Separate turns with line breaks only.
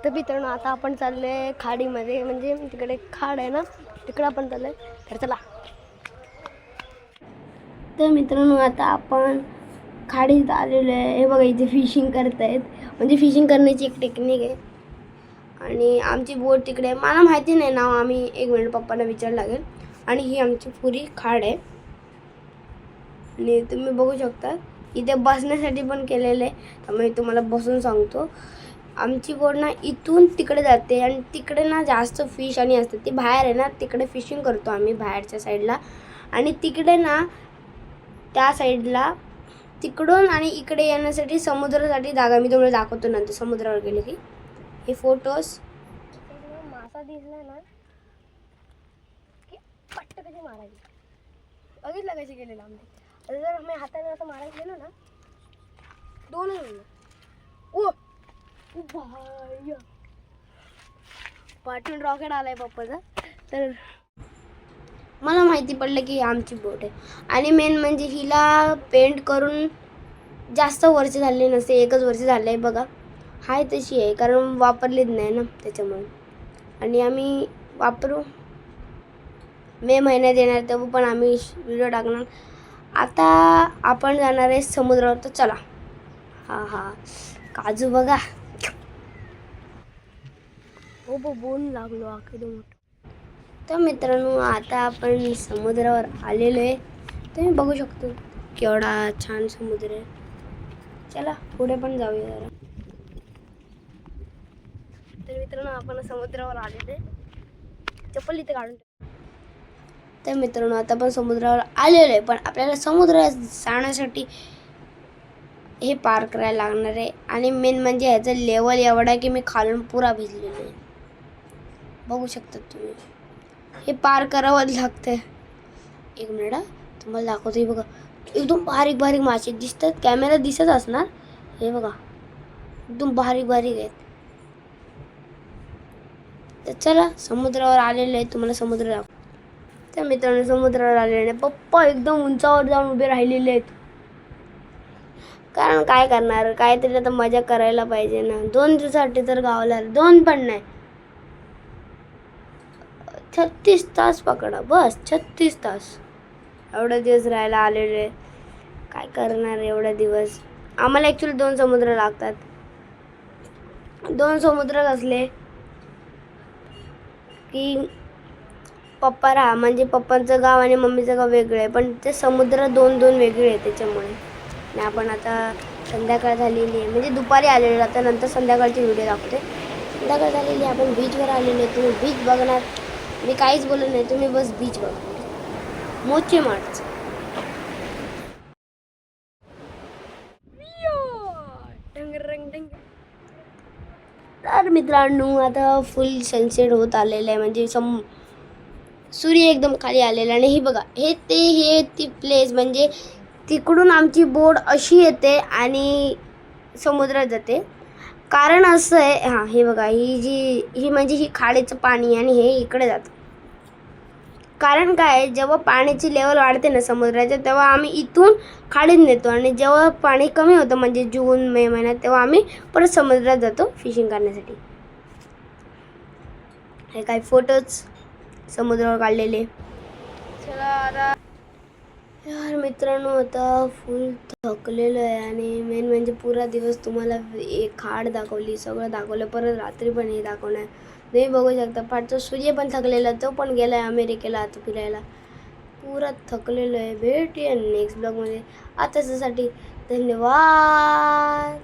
तर मित्रांनो आता आपण चाललोय खाडीमध्ये, म्हणजे तिकडे खाड आहे ना, तिकडे आपण चाललोय. तर चला. तर मित्रांनो आता आपण खाडीत आलेलो आहे. हे बघा इथे फिशिंग करतायत, म्हणजे फिशिंग करण्याची एक टेक्निक आहे. आणि आमची बोट तिकडे आहे, मला माहिती नाही नाव, आम्ही 1 मिनिट पप्पांना विचारायला लागेल. आणि ही आमची पुरी खाड आहे. आणि तुम्ही बघू शकता इथे बसण्यासाठी पण केलेलं आहे, त्यामुळे तुम्हाला बसून सांगतो. आमची बोट ना इथून तिकडे जाते आणि तिकडे ना जास्त फिश आणि असते, ती बाहेर आहे ना, तिकडे फिशिंग करतो आम्ही बाहेरच्या साईडला. आणि तिकडे ना त्या साईडला तिकडून आणि इकडे येण्यासाठी समुद्रासाठी जागा मी तुम्हाला दाखवतो नंतर समुद्रावर गेले की. हे फोटोज मासा दिसला ना की पट्ट कशी मारायची बघितलं कशी गेलेलं आमची. आता जर आम्ही हाताने असं मारायला गेलो ना, दोनच होईल. ओ भाई पाठून रॉकेट आलाय पप्पाचा. तर मला माहिती पडलं की आमची बोट आहे. आणि मेन म्हणजे हिला पेंट करून जास्त वर्ष झाले नसते, 1च वर्ष झालं आहे बघा. हाय तशी आहे, कारण वापरलीच नाही ना त्याच्यामुळे. आणि आम्ही वापरू मे महिन्यात येणार तेव्हा पण आम्ही व्हिडिओ टाकणार. आता आपण जाणार आहे समुद्रावर, तर चला. हा काजू बघा. हो बोन लागलो आकडे. तर मित्रांनो आता आपण समुद्रावर आलेलो आहे. तुम्ही बघू शकतो केवढा छान समुद्र आहे. चला पुढे पण जाऊया जरा. तर मित्रांनो आपण समुद्रावर आलेलो आहे. चप्पल इथे काढून. तर मित्रांनो आता आपण समुद्रावर आलेलो आहे, पण आपल्याला समुद्रात जाण्यासाठी हे पार करायला लागणार आहे. आणि मेन म्हणजे ह्याचं लेवल एवढा आहे की मी खालून पुरा भिजलेलो आहे. बघू शकता तुम्ही, हे पार करावं लागतं. 1 मिनिट तुम्हाला दाखवतो. बघा एकदम बारीक बारीक मासे दिसतात, कॅमेरा दिसत असणार. हे बघा एकदम बारीक बारीक आहेत. तर चला समुद्रावर आलेले आहे, तुम्हाला समुद्र दाखव. तर मित्रांनो समुद्रावर आलेले पप्पा एकदम उंचावर जाऊन उभे राहिलेले आहेत. कारण काय करणार, काहीतरी आता मजा करायला पाहिजे ना. 2 दिवसासाठी तर गावाला 2 पण नाही, 36 तास पकडा, बस 36 तास एवढे दिवस राहायला आलेले. काय करणार एवढे दिवस. आम्हाला ॲक्च्युली 2 समुद्र लागतात. 2 समुद्र असले की पप्पा राहा, म्हणजे पप्पांचं गाव आणि मम्मीचं गाव वेगळं आहे, पण ते समुद्र 2 वेगळे आहेत त्याच्यामुळे. आणि आपण आता संध्याकाळ झालेली आहे, म्हणजे दुपारी आलेलो, आता नंतर संध्याकाळची व्हिडिओ दाखवते. संध्याकाळ झालेली आहे, आपण बीचवर आलेलो आहे. तुम्ही बीच बघणार, मी काहीच बोलत नाही, तुम्ही बस बीच बघा. मोचे मार्च. तर मित्रांनो आता फुल सनसेट होत आलेलं आहे, म्हणजे सूर्य एकदम खाली आलेला. आणि हे बघा हे ती प्लेस, म्हणजे तिकडून आमची बोट अशी येते आणि समुद्रात जाते. कारण असं आहे, हां हे बघा ही म्हणजे ही खाडीचं पाणी आणि हे इकडे जातं. कारण काय, जेव्हा पाण्याची लेवल वाढते ना समुद्राच्या, तेव्हा आम्ही इथून खाडीत नेतो. आणि जेव्हा पाणी कमी होतं, म्हणजे जून मे महिन्यात, तेव्हा आम्ही परत समुद्रात जातो फिशिंग करण्यासाठी. हे काही फोटोज समुद्रावर काढलेले. चला आता यार मित्रांनो आता फुल थकलेलो आहे. आणि मेन म्हणजे पुरा दिवस तुम्हाला एक खाड दाखवली, सगळं दाखवलं, परत रात्री पण हे दाखवणार. तुम्ही बघू शकता पाठचा सूर्य पण थकलेला, तो पण गेला आहे अमेरिकेला आता फिरायला. पुरा थकलेलो आहे. भेटूया नेक्स्ट ब्लॉगमध्ये. आताच्यासाठी धन्यवाद.